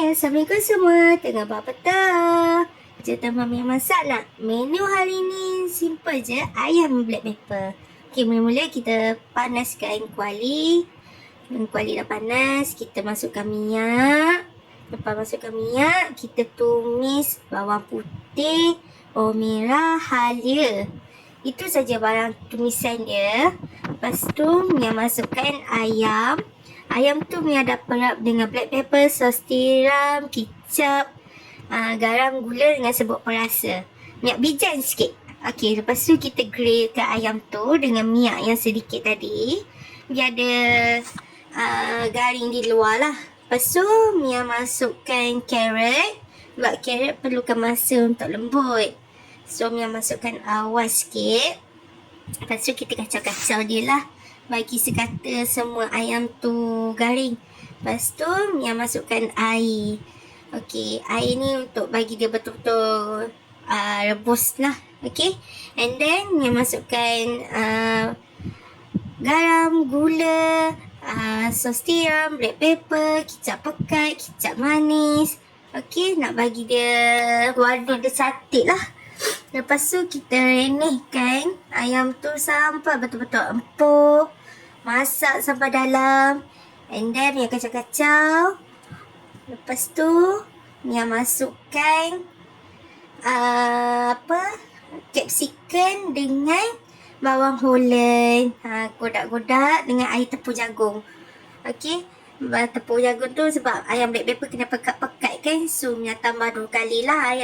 Hai, Assalamualaikum semua. Tengah buat petang. Cerita Mami yang masak nak. Menu hari ni simple je. Ayam black pepper. Okay, mula-mula kita panaskan kuali. Kuali dah panas, kita masukkan minyak. Lepas masukkan minyak, kita tumis bawang putih, bawang merah, halia. Itu saja barang tumisan dia. Lepas tu, Mia masukkan ayam. Ayam tu Mia dah perap dengan black pepper, sos tiram, kicap, garam, gula dengan serbuk perasa. Minyak bijan sikit. Okey, lepas tu kita grillkan ayam tu dengan minyak yang sedikit tadi. Biar ada garing di luar lah. Lepas tu Mia masukkan carrot. Sebab carrot perlukan masa untuk lembut. So Mia masukkan awas sikit. Lepas tu kita kacau-kacau dia lah. Bagi sekata semua ayam tu garing. Lepas tu Mia masukkan air. Okey, air ni untuk bagi dia betul-betul rebus lah. Okey. And then Mia masukkan garam, gula, sos tiram, black pepper, kicap pekat, kicap manis. Okey, nak bagi dia warna dia cantik lah. Lepas tu kita renehkan ayam tu sampai betul-betul empuk. Masak sampai dalam. And then Mia kacau-kacau. Lepas tu Mia masukkan capsicum dengan bawang holland. Godak-godak dengan air tepung jagung. Okey. Tepung jagung tu sebab ayam black pepper kena pekat-pekat kan. So Mia tambah 2 kali lah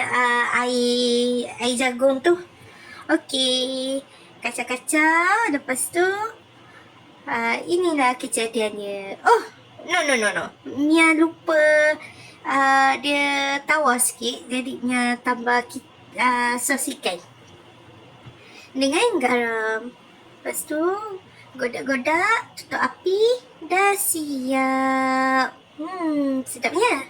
air jagung tu. Okey. Kacau-kacau. Lepas tu inilah kejadiannya. Oh, no. Mia lupa dia tawar sikit. Jadi Mia tambah sos ikan dengan garam. Lepas tu godak-godak, tutup api. Dah siap. Sedapnya.